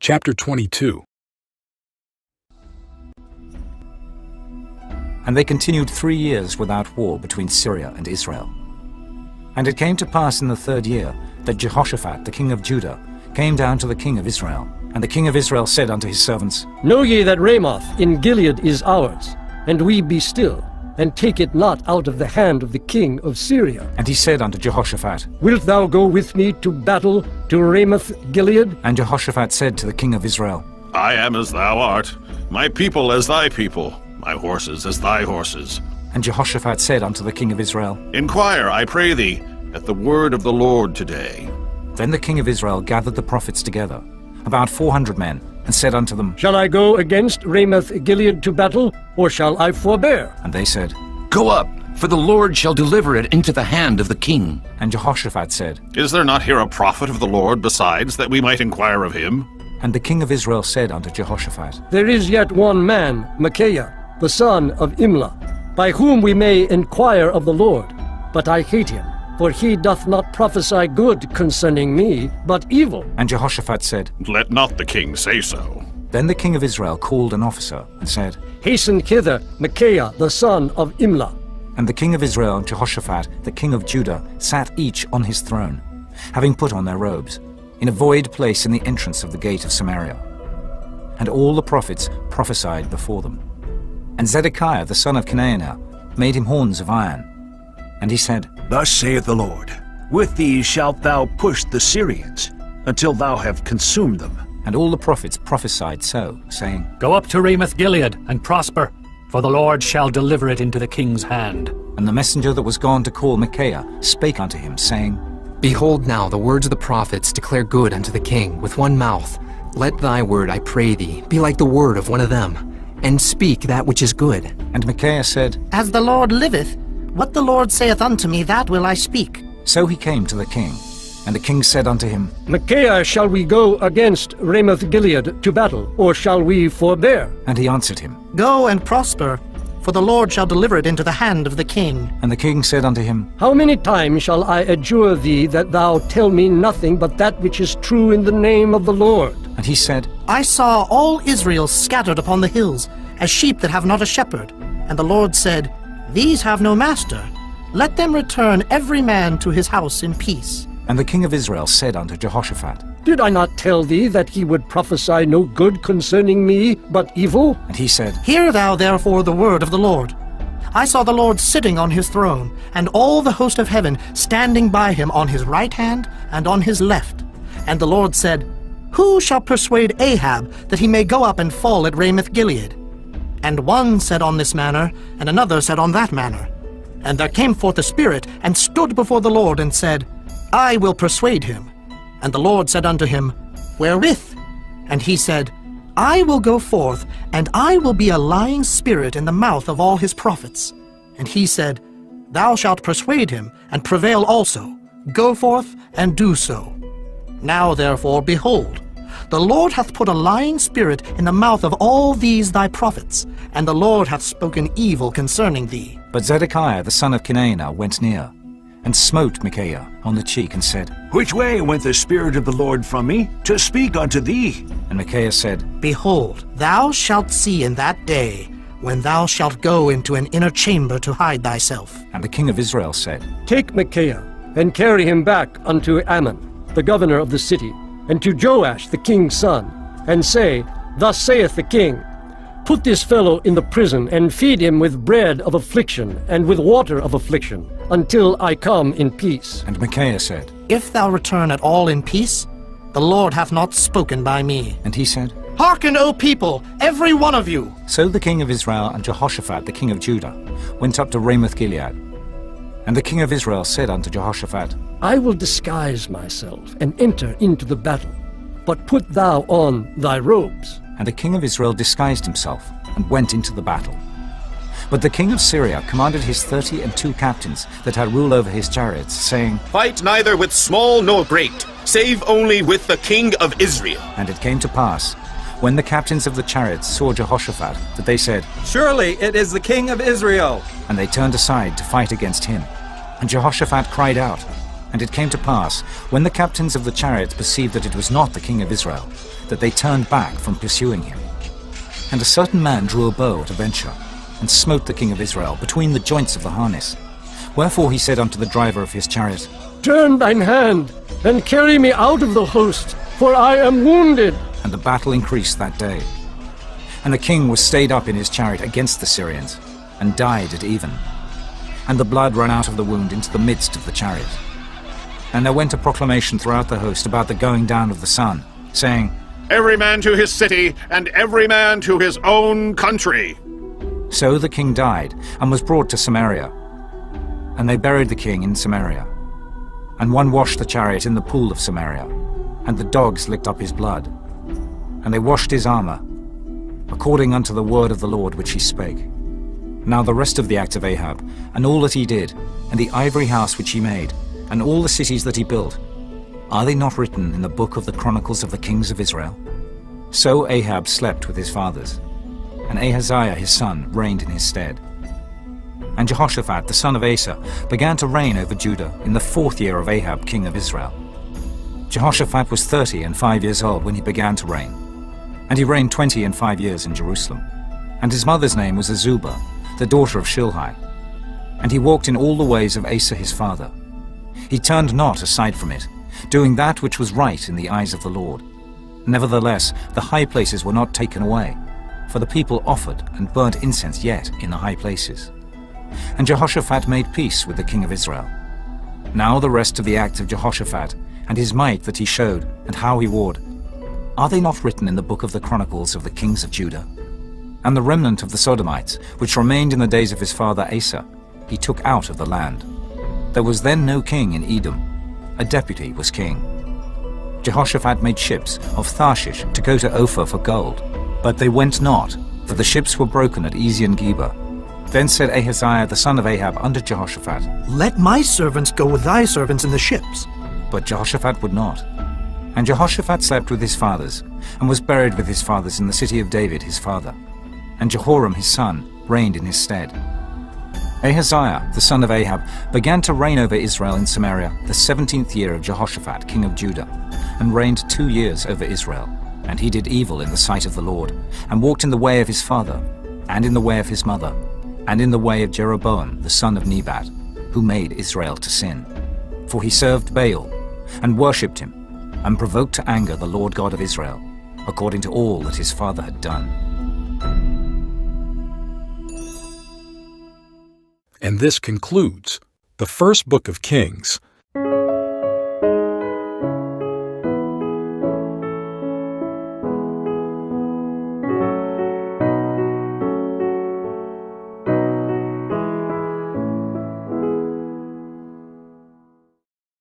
Chapter 22. And they continued 3 years without war between Syria and Israel. And it came to pass in the 3rd year that Jehoshaphat the king of Judah came down to the king of Israel. And the king of Israel said unto his servants, Know ye that Ramoth in Gilead is ours, and we be still, and take it not out of the hand of the king of Syria. And he said unto Jehoshaphat, Wilt thou go with me to battle to Ramoth Gilead? And Jehoshaphat said to the king of Israel, I am as thou art, my people as thy people, my horses as thy horses. And Jehoshaphat said unto the king of Israel, Inquire, I pray thee, at the word of the Lord today. Then the king of Israel gathered the prophets together, about 400 men, and said unto them, Shall I go against Ramoth Gilead to battle, or shall I forbear? And they said, Go up, for the Lord shall deliver it into the hand of the king. And Jehoshaphat said, Is there not here a prophet of the Lord besides, that we might inquire of him? And the king of Israel said unto Jehoshaphat, There is yet one man, Micaiah, the son of Imlah, by whom we may inquire of the Lord. But I hate him, for he doth not prophesy good concerning me, but evil. And Jehoshaphat said, Let not the king say so. Then the king of Israel called an officer, and said, Hasten hither, Micaiah, the son of Imlah. And the king of Israel and Jehoshaphat, the king of Judah, sat each on his throne, having put on their robes, in a void place in the entrance of the gate of Samaria. And all the prophets prophesied before them. And Zedekiah the son of Chenaanah made him horns of iron. And he said, Thus saith the Lord, With these shalt thou push the Syrians, until thou have consumed them. And all the prophets prophesied so, saying, Go up to Ramoth Gilead, and prosper, for the Lord shall deliver it into the king's hand. And the messenger that was gone to call Micaiah spake unto him, saying, Behold now, the words of the prophets declare good unto the king with one mouth. Let thy word, I pray thee, be like the word of one of them, and speak that which is good. And Micaiah said, As the Lord liveth, what the Lord saith unto me, that will I speak. So he came to the king. And the king said unto him, Micaiah, shall we go against Ramoth Gilead to battle, or shall we forbear? And he answered him. Go and prosper, for the Lord shall deliver it into the hand of the king. And the king said unto him, How many times shall I adjure thee that thou tell me nothing but that which is true in the name of the Lord? And he said, I saw all Israel scattered upon the hills, as sheep that have not a shepherd. And the Lord said, These have no master. Let them return every man to his house in peace. And the king of Israel said unto Jehoshaphat, Did I not tell thee that he would prophesy no good concerning me, but evil? And he said, Hear thou therefore the word of the Lord. I saw the Lord sitting on his throne, and all the host of heaven standing by him on his right hand and on his left. And the Lord said, Who shall persuade Ahab that he may go up and fall at Ramoth Gilead? And one said on this manner, and another said on that manner. And there came forth a spirit, and stood before the Lord, and said, I will persuade him. And the Lord said unto him, Wherewith? And he said, I will go forth, and I will be a lying spirit in the mouth of all his prophets. And he said, Thou shalt persuade him, and prevail also. Go forth, and do so. Now therefore, behold, the Lord hath put a lying spirit in the mouth of all these thy prophets, and the Lord hath spoken evil concerning thee. But Zedekiah the son of Chenaanah went near, and smote Micaiah on the cheek, and said, Which way went the Spirit of the Lord from me, to speak unto thee? And Micaiah said, Behold, thou shalt see in that day, when thou shalt go into an inner chamber to hide thyself. And the king of Israel said, Take Micaiah, and carry him back unto Ammon, the governor of the city, and to Joash the king's son, and say, Thus saith the king, Put this fellow in the prison, and feed him with bread of affliction, and with water of affliction, until I come in peace. And Micaiah said, If thou return at all in peace, the Lord hath not spoken by me. And he said, Hearken, O people, every one of you! So the king of Israel and Jehoshaphat the king of Judah went up to Ramoth Gilead. And the king of Israel said unto Jehoshaphat, I will disguise myself, and enter into the battle. But put thou on thy robes. And the king of Israel disguised himself, and went into the battle. But the king of Syria commanded his 32 captains that had rule over his chariots, saying, Fight neither with small nor great, save only with the king of Israel. And it came to pass, when the captains of the chariots saw Jehoshaphat, that they said, Surely it is the king of Israel. And they turned aside to fight against him. And Jehoshaphat cried out, And it came to pass, when the captains of the chariots perceived that it was not the king of Israel, that they turned back from pursuing him. And a certain man drew a bow at a venture, and smote the king of Israel between the joints of the harness. Wherefore he said unto the driver of his chariot, Turn thine hand, and carry me out of the host, for I am wounded. And the battle increased that day. And the king was stayed up in his chariot against the Syrians, and died at even. And the blood ran out of the wound into the midst of the chariot. And there went a proclamation throughout the host about the going down of the sun, saying, Every man to his city, and every man to his own country. So the king died, and was brought to Samaria. And they buried the king in Samaria. And one washed the chariot in the pool of Samaria, and the dogs licked up his blood. And they washed his armor, according unto the word of the Lord which he spake. Now the rest of the act of Ahab, and all that he did, and the ivory house which he made, and all the cities that he built, are they not written in the book of the Chronicles of the kings of Israel? So Ahab slept with his fathers, and Ahaziah his son reigned in his stead. And Jehoshaphat the son of Asa began to reign over Judah in the 4th year of Ahab king of Israel. Jehoshaphat was 35 years old when he began to reign, and he reigned 25 years in Jerusalem. And his mother's name was Azubah, the daughter of Shilhi. And he walked in all the ways of Asa his father. He turned not aside from it, doing that which was right in the eyes of the Lord. Nevertheless, the high places were not taken away, for the people offered and burnt incense yet in the high places. And Jehoshaphat made peace with the king of Israel. Now the rest of the acts of Jehoshaphat, and his might that he showed, and how he warred, are they not written in the book of the Chronicles of the kings of Judah? And the remnant of the Sodomites, which remained in the days of his father Asa, he took out of the land. There was then no king in Edom. A deputy was king. Jehoshaphat made ships of Tharshish to go to Ophir for gold, but they went not, for the ships were broken at Ezion-Geber. Then said Ahaziah the son of Ahab unto Jehoshaphat, Let my servants go with thy servants in the ships. But Jehoshaphat would not. And Jehoshaphat slept with his fathers, and was buried with his fathers in the city of David his father. And Jehoram his son reigned in his stead. Ahaziah the son of Ahab began to reign over Israel in Samaria the 17th year of Jehoshaphat king of Judah, and reigned 2 years over Israel. And he did evil in the sight of the Lord, and walked in the way of his father, and in the way of his mother, and in the way of Jeroboam the son of Nebat, who made Israel to sin. For he served Baal, and worshipped him, and provoked to anger the Lord God of Israel, according to all that his father had done. And this concludes the first book of Kings.